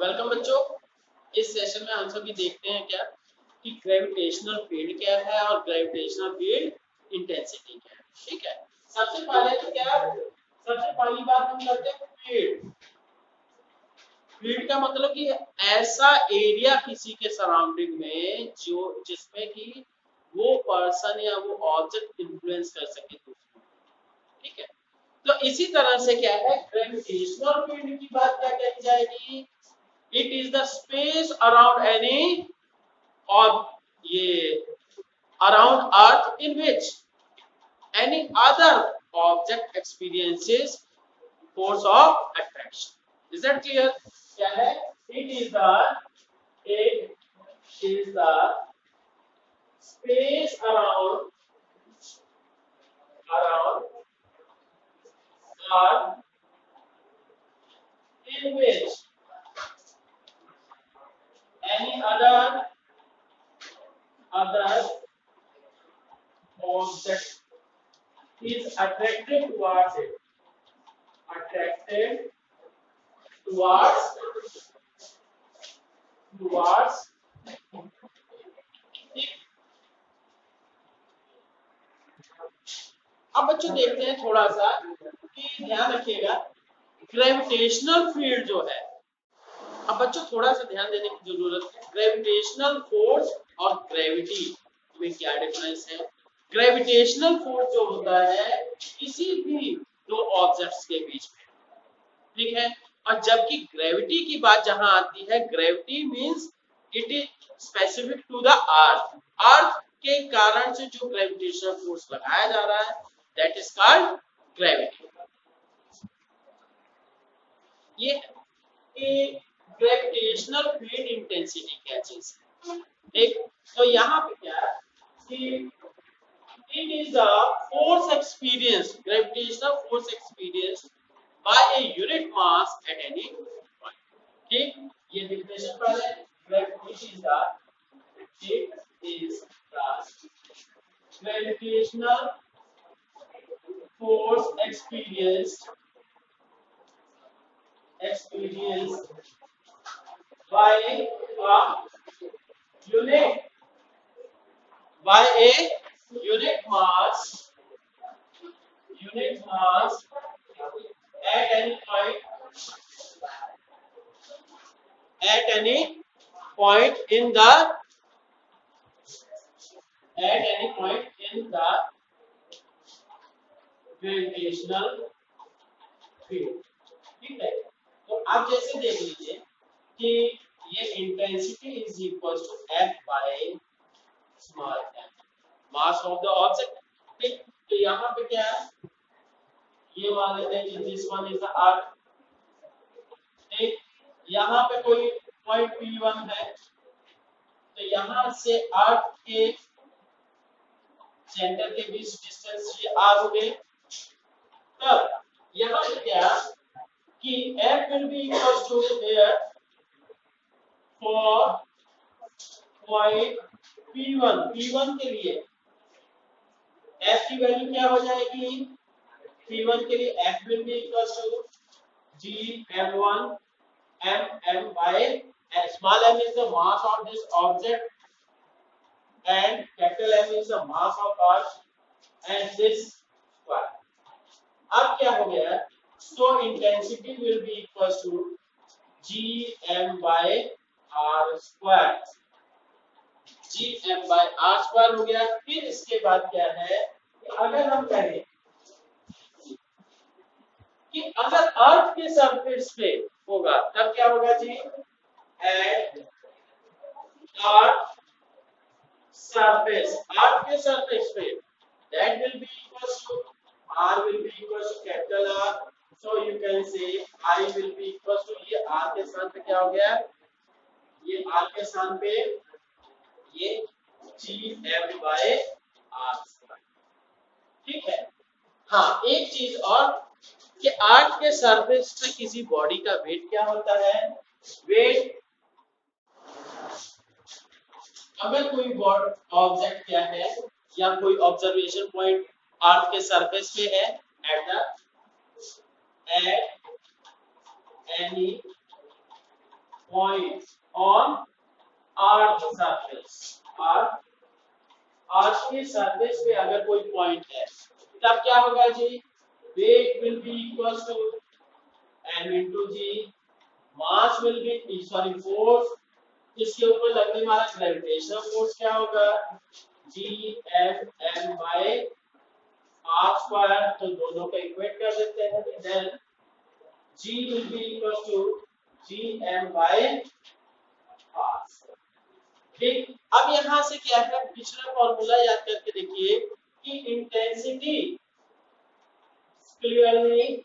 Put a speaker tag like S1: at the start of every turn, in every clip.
S1: Welcome बच्चों। इस session में हम सभी देखते हैं क्या कि ग्रेविटेशनल फील्ड क्या है और ग्रेविटेशनल फील्ड इंटेंसिटी क्या है। ठीक है, सबसे पहले तो क्या, सबसे पहली बात हम करते हैं फील्ड। फील्ड का मतलब कि ऐसा एरिया किसी के सराउंडिंग में जो जिसमें कि वो पर्सन या वो ऑब्जेक्ट इन्फ्लुएंस कर सके दूसरों को। ठीक है, तो इसी तरह से क्या है, ग्रेविटेशनल फील्ड की बात क्या कही जाएगी। It is the space around any or ये around Earth in which any other object experiences force of attraction. Is that clear? क्या है? It is the space around Earth in which any other object is attracted towards it. Attracted towards अब बच्चों देखते हैं थोड़ा सा कि ध्यान रखिएगा ग्रेविटेशनल फील्ड जो है। अब बच्चों थोड़ा सा ध्यान देने की जरूरत है, ग्रेविटेशनल फोर्स और ग्रेविटी में क्या डिफरेंस है। ग्रेविटेशनल फोर्स जो होता है किसी भी दो ऑब्जेक्ट्स के बीच में, ठीक है, और जबकि ग्रेविटी की बात जहां आती है, gravity means it is specific to the earth. Earth के कारण से जो ग्रेविटेशनल फोर्स लगाया जा रहा है दैट इज कॉल्ड ग्रेविटी। ये ग्रेविटेशनल फील्ड इंटेंसिटी क्या चीज है। एक तो यहाँ पे क्या है कि it is the force experience, gravitational force experience by a unit mass at any point. ठीक, ये definition पहले, gravity is the gravitational force experienced by a unit mass at any point in the gravitational field। ठीक है, तो आप जैसे देख लीजिए कि ये intensity is equal to F by small m, mass of the object. ठीक, तो यहाँ पे क्या है, ये मान लेते हैं कि this one is the earth. ठीक, यहाँ पे कोई पॉइंट P1 है, तो यहाँ से अर्थ के सेंटर के बीच डिस्टेंस ये r हो गए। तब यहाँ पे क्या कि F will be equal to here for point P1 के लिए F की वैल्यू क्या हो जाएगी, P1 के लिए F will be equal to Gm1 mm by m. Small m is the mass of this object and capital M is the mass of Earth and this square। अब क्या हो गया, so intensity will be equal to Gm by r square। Gm by r square हो गया। फिर इसके बाद क्या है, अगर हम कहें कि अगर अर्थ के सरफेस पे होगा तब क्या होगा जी, एट अर्थ के सरफेस पे that will be equal to r will be equal to capital R, so you can say I will be equal to, ये r के स्थान पे क्या हो गया, ये r के स्थान पे ये Gm by r। ठीक है, हाँ एक चीज और कि अर्थ के सरफेस पे किसी बॉडी का वेट क्या होता है, वेट अगर कोई ऑब्जेक्ट क्या है या कोई ऑब्जर्वेशन पॉइंट अर्थ के सरफेस पे है at any point on earth surface, earth की सरफेस पे अगर कोई पॉइंट है तब क्या होगा जी, weight will be equal to m into g, mass will be sorry force, इसके ऊपर लगने वाला ग्रेविटेशनल फोर्स क्या होगा, g m by r square, तो दोनों को इक्वेट कर देते हैं, then g will be equal to gm by r। ठीक, अब यहां से क्या है, पिछला फॉर्मूला याद करके देखिए कि intensity clearly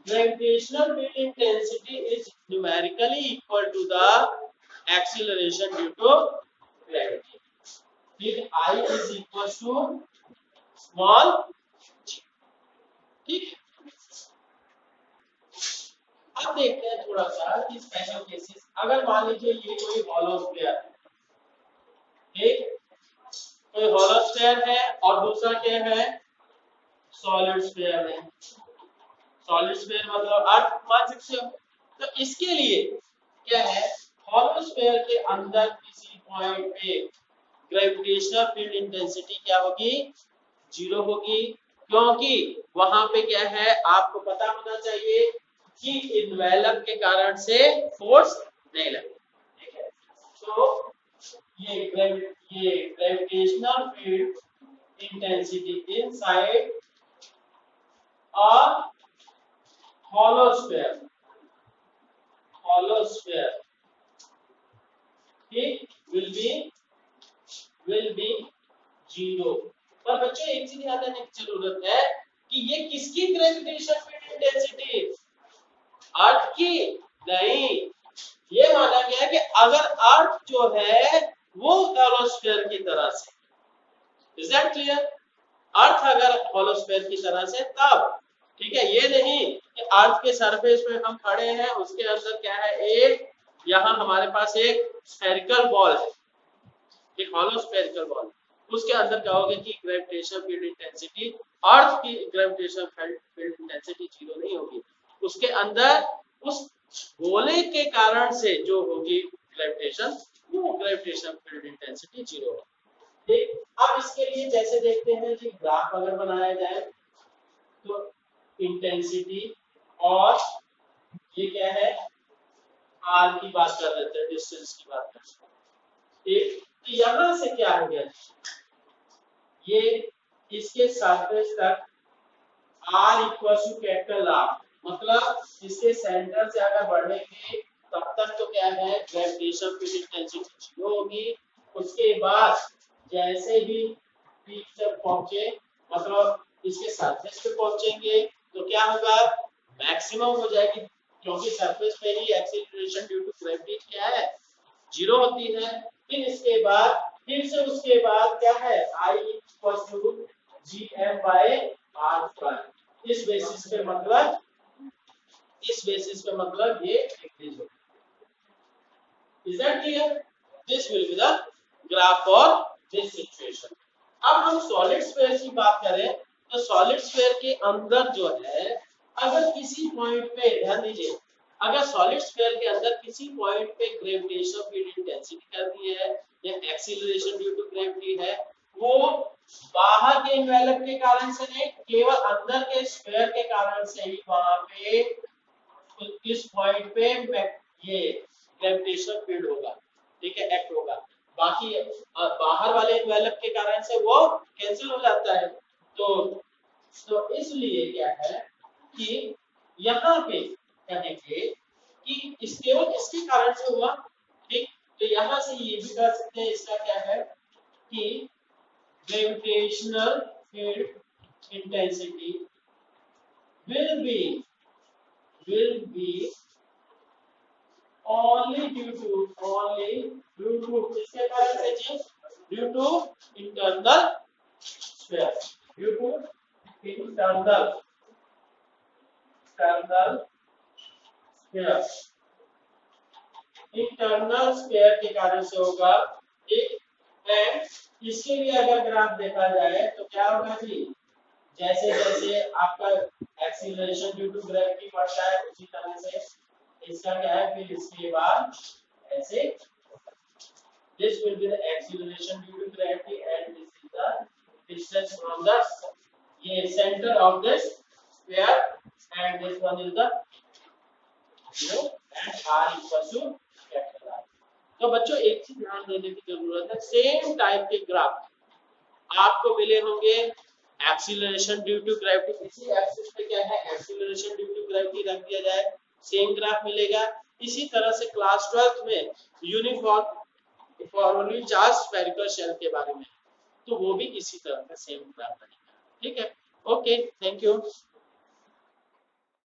S1: gravitational field intensity is numerically equal to the acceleration due to gravity, फिर I is equal to small g। ठीक, अब देखते हैं थोड़ा सा कि स्पेशल केसेस, अगर मान लीजिए ये कोई हॉलो स्फीयर है, ठीक, कोई हॉलो स्फीयर है और दूसरा क्या है, सॉलिड स्फीयर है, सॉलिड स्फीयर मतलब अर्थ मान सकते हो, तो इसके लिए क्या है, हॉलो स्फीयर के अंदर किसी पॉइंट पे ग्रेविटेशनल फील्ड इंटेंसिटी क्या होगी, जीरो होगी, क्योंकि वहां पे क्या है, आपको पता होना चाहिए कि इन्वेलप के कारण से फोर्स नहीं लगेगा, ठीक है, तो ये gravitational field intensity inside a hollow sphere ठीक will be जीरो। पर बच्चों एक चीज याद रखने की जरूरत है कि ये किसकी ग्रेविटेशन फील्ड इंटेंसिटी, अर्थ की नहीं, ये माना गया कि अगर अर्थ जो है वो हॉलो स्फीयर की तरह से, इज दैट क्लियर, अर्थ अगर हॉलो स्फीयर की तरह से तब, ठीक है, ये नहीं कि अर्थ के सरफेस पे हम खड़े हैं, उसके अंदर क्या है, एक यहाँ हमारे पास एक स्फेरिकल बॉल है, एक हॉलो स्फेरिकल बॉल, उसके अंदर क्या होगा कि ग्रेविटेशनल फील्ड इंटेंसिटी, अर्थ की ग्रेविटेशनल फील्ड इंटेंसिटी जीरो नहीं होगी, उसके अंदर उस गोले के कारण से जो होगी ग्रेविटेशन, वो ग्रेविटेशनल फील्ड इंटेंसिटी जीरो होगी। ठीक, अब इसके लिए जैसे देखते हैं कि ग्राफ अगर बनाया जाए तो इंटेंसिटी और ये क्या है, आर की बात कर लेते हैं, डिस्टेंस की बात करते हैं, ठीक, तो यहां से क्या हो गया, ये इसके सरफेस तक r equal to capital R, मतलब इसके सेंटर से अगर बढ़ेंगे तब तक तो क्या है, ग्रेविटेशन फील्ड इंटेंसिटी जीरो होगी, उसके बाद जैसे भी पीक तक पहुंचे, मतलब इसके सरफेस पे पहुंचेंगे तो क्या होगा, मैक्सिमम हो जाएगी, क्योंकि सरफेस पे ही एक्सीलरेशन ड्यू टू ग्रेविटी क्या है, जीरो होती है, फिर इसके बाद फिर से उसके बाद क्या है, I equal to gm by r square, इस बेसिस पे मतलब ये इंक्रीज होगा, is that clear, this will be the graph for this situation. अब हम सॉलिड स्फीयर की बात करें तो सॉलिड स्फीयर के अंदर जो है, अगर किसी पॉइंट पे, ध्यान दीजिए, अगर सॉलिड स्फीयर के अंदर किसी पॉइंट पे ग्रेविटेशनल फील्ड इंटेंसिटी करती है या एक्सीलरेशन ड्यू टू ग्रेविटी है, वो बाहर के एनवेलप के कारण से नहीं, केवल अंदर के स्फीयर के कारण से ही वहां पे इस पॉइंट पे ये ग्रेविटेशनल फील्ड होगा, ठीक है, एक्ट होगा, बाकी बाहर वाले एनवेलप के कारण से वो कैंसिल हो जाता है, तो इसलिए क्या है कि यहाँ पे कहेंगे कि इस केवल इसके कारण से हुआ, ठीक, तो यहाँ से ये भी कर सकते हैं, इसका क्या है कि gravitational field intensity will be only due to किसके कारण से जी, due to internal sphere, due to internal sphere, internal sphere के कारण से होगा, ठीक, एंड इसके लिए अगर ग्राफ देखा जाए तो क्या होगा जी, जैसे जैसे आपका एक्सीलरेशन ड्यू टू ग्रेविटी बढ़ता है उसी तरह से इसका क्या है फिर इसके बाद ऐसे this will be the acceleration due to gravity and this is the distance from the ये center of this sphere and this one is the and r equals to capital R। तो बच्चों एक चीज ध्यान देने की जरूरत है, सेम टाइप के ग्राफ आपको मिले होंगे एक्सीलरेशन ड्यू टू ग्रेविटी, इसी एक्सिस पे क्या है एक्सीलरेशन ड्यू टू ग्रेविटी रख दिया जाए, सेम ग्राफ मिलेगा। इसी तरह से क्लास 12th में uniform formally charge spherical shell के बारे में, तो वो भी इसी तरह का सेम ग्राफ बनेगा। ठीक है, ओके, थैंक यू।